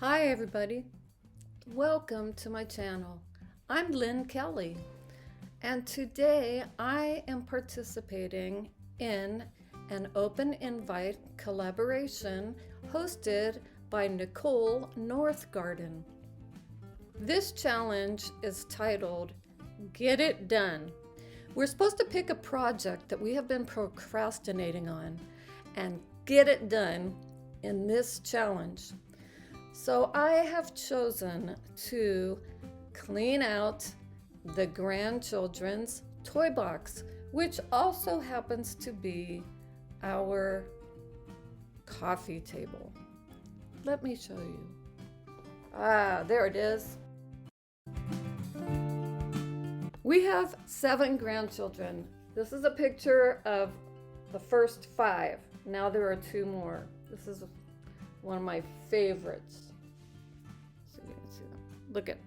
Hi everybody, welcome to my channel. I'm Lynn Kelly, and today I am participating in an open invite collaboration hosted by Nicole Northgarden. This challenge is titled Get It Done. We're supposed to pick a project that we have been procrastinating on and get it done in this challenge. So I have chosen to clean out the grandchildren's toy box, which also happens to be our coffee table. Let me show you. There it is. We have 7 grandchildren. This is a picture of the first 5. Now there are 2 more. This is one of my favorites. So you can see them. Look at,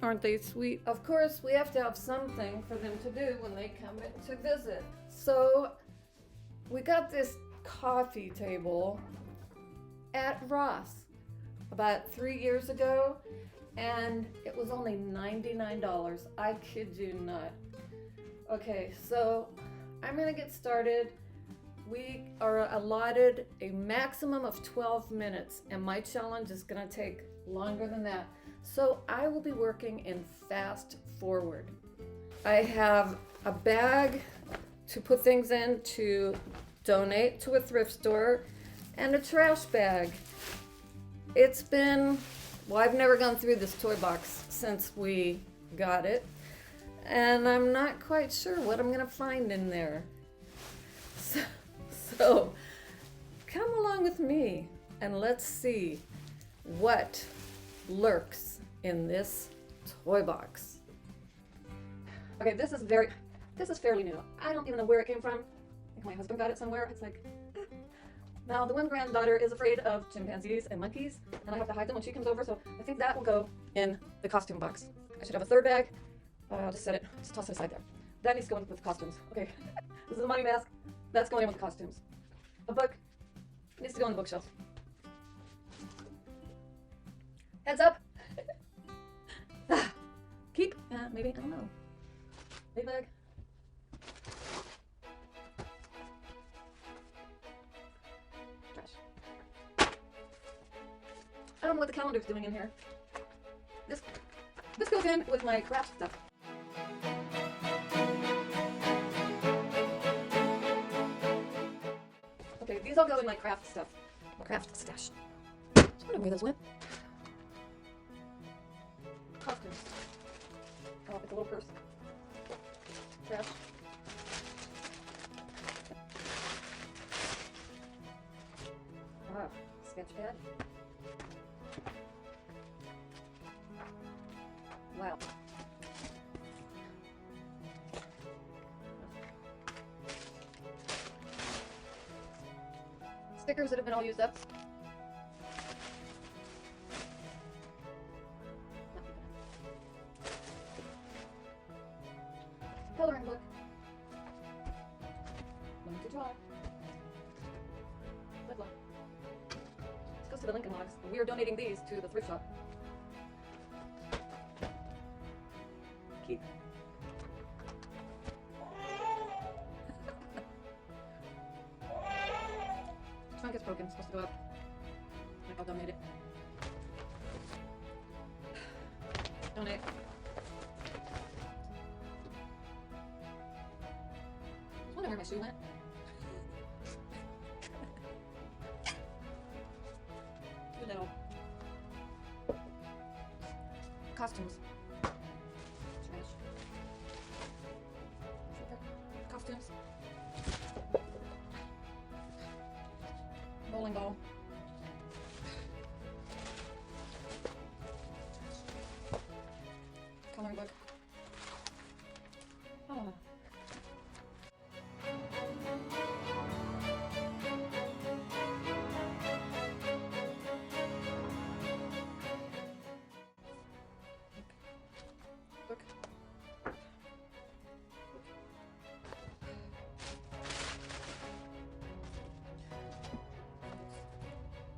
aren't they sweet? Of course, we have to have something for them to do when they come in to visit. So we got this coffee table at Ross about 3 years ago, and it was only $99. I kid you not. Okay, so I'm gonna get started. We are allotted a maximum of 12 minutes, and my challenge is gonna take longer than that. So I will be working in fast forward. I have a bag to put things in to donate to a thrift store and a trash bag. It's been, well, I've never gone through this toy box since we got it, and I'm not quite sure what I'm gonna find in there. So come along with me and let's see what lurks in this toy box. Okay, this is fairly new. I don't even know where it came from. I think my husband got it somewhere. It's like, Now the one granddaughter is afraid of chimpanzees and monkeys, and I have to hide them when she comes over, so I think that will go in the costume box. I should have a third bag. I'll just toss it aside there. That needs to go in with costumes. Okay, this is a money mask. That's going in with the costumes. A book needs to go on the bookshelf. Heads up. Keep. Maybe, I don't know. Big bag. Trash. I don't know what the calendar's doing in here. This goes in with my craft stuff. Okay, these all go in my craft stuff. Craft stash. I was wondering where those went. Costumes. Oh, it's a little purse. Trash. Ah, sketch pad. Wow. Stickers that have been all used up. Coloring book. Learn to draw. Lip lock. This goes to the Lincoln Logs. We are donating these to the thrift shop. Keep. Trunk is broken, it's supposed to go up. I think I'll donate it. Donate. I was wondering where my shoe went. Too little. Costumes. Trash. Costumes. Bowling ball. Coloring book. Oh.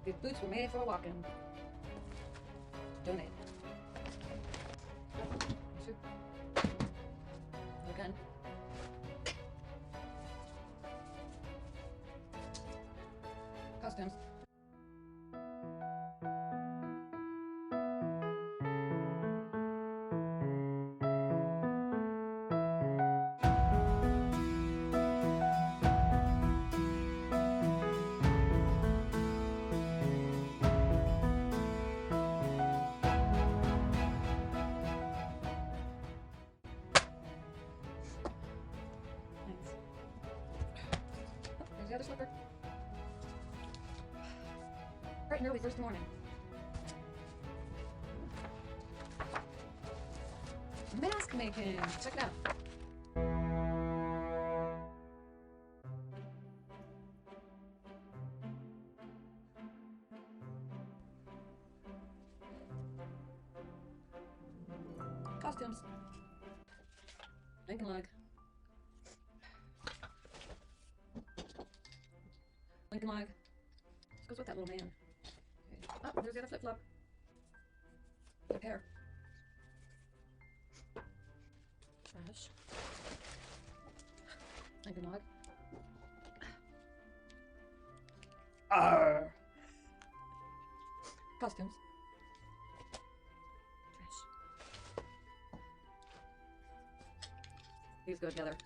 These boots were made for walking. Donate. Again. Costumes. There's the other slipper. Bright and early Thursday morning. Mask making. Check it out. Costumes. Lincoln Log. Lincoln Log. This goes with that little man. Okay. Oh, there's the other flip flop. A pair. Trash. Lincoln Log. Arr. Costumes. Trash. These go together.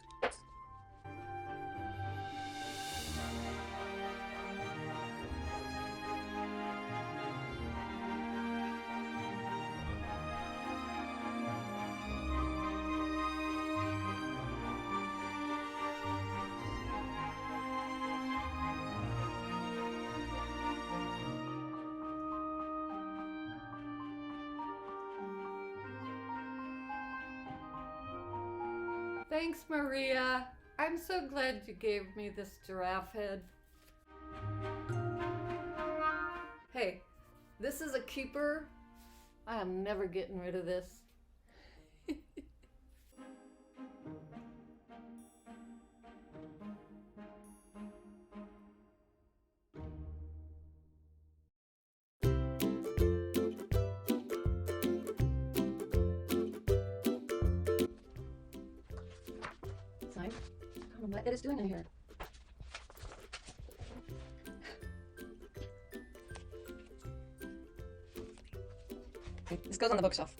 Thanks, Maria. I'm so glad you gave me this giraffe head. Hey, this is a keeper. I am never getting rid of this. I don't know what it is doing in here. Okay, this goes on the bookshelf.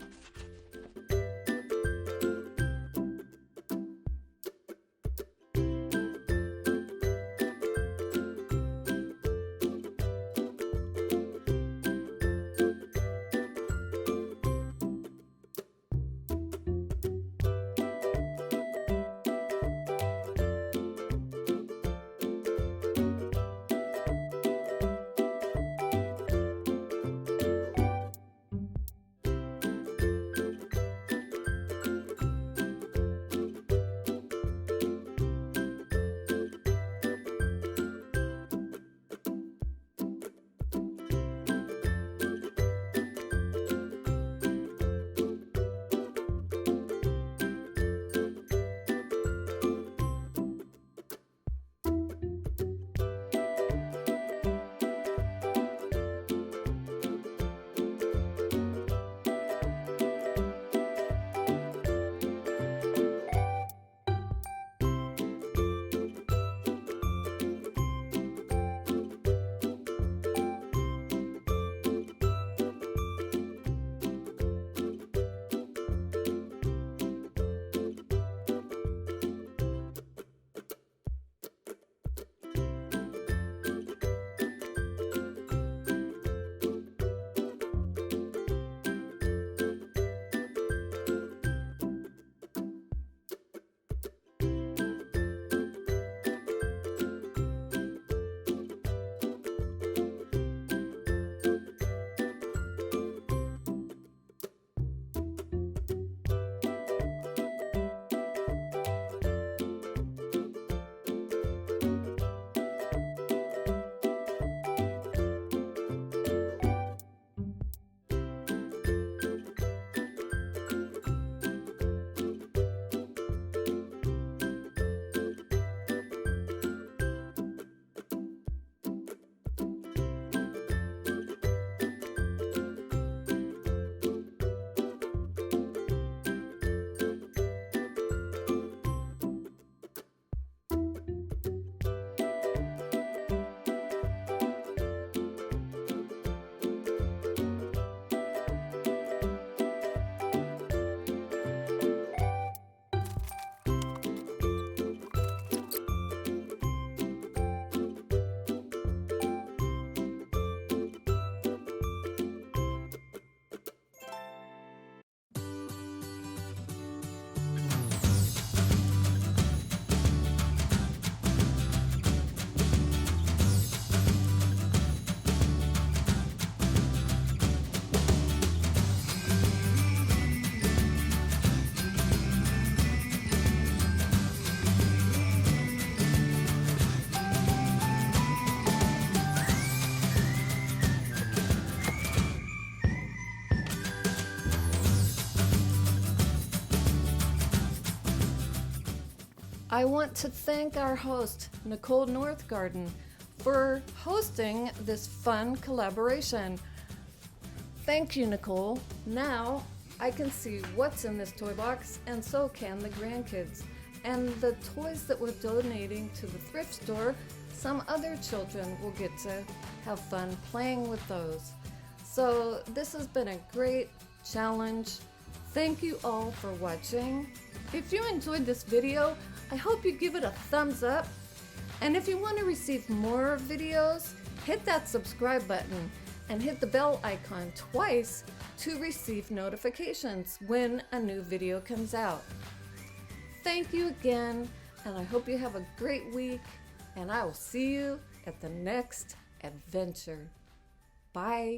I want to thank our host, Nicole Northgarden, for hosting this fun collaboration. Thank you, Nicole. Now I can see what's in this toy box, and so can the grandkids. And the toys that we're donating to the thrift store, some other children will get to have fun playing with those. So this has been a great challenge. Thank you all for watching. If you enjoyed this video, I hope you give it a thumbs up. And if you want to receive more videos, hit that subscribe button and hit the bell icon twice to receive notifications when a new video comes out. Thank you again, and I hope you have a great week, and I will see you at the next adventure. Bye.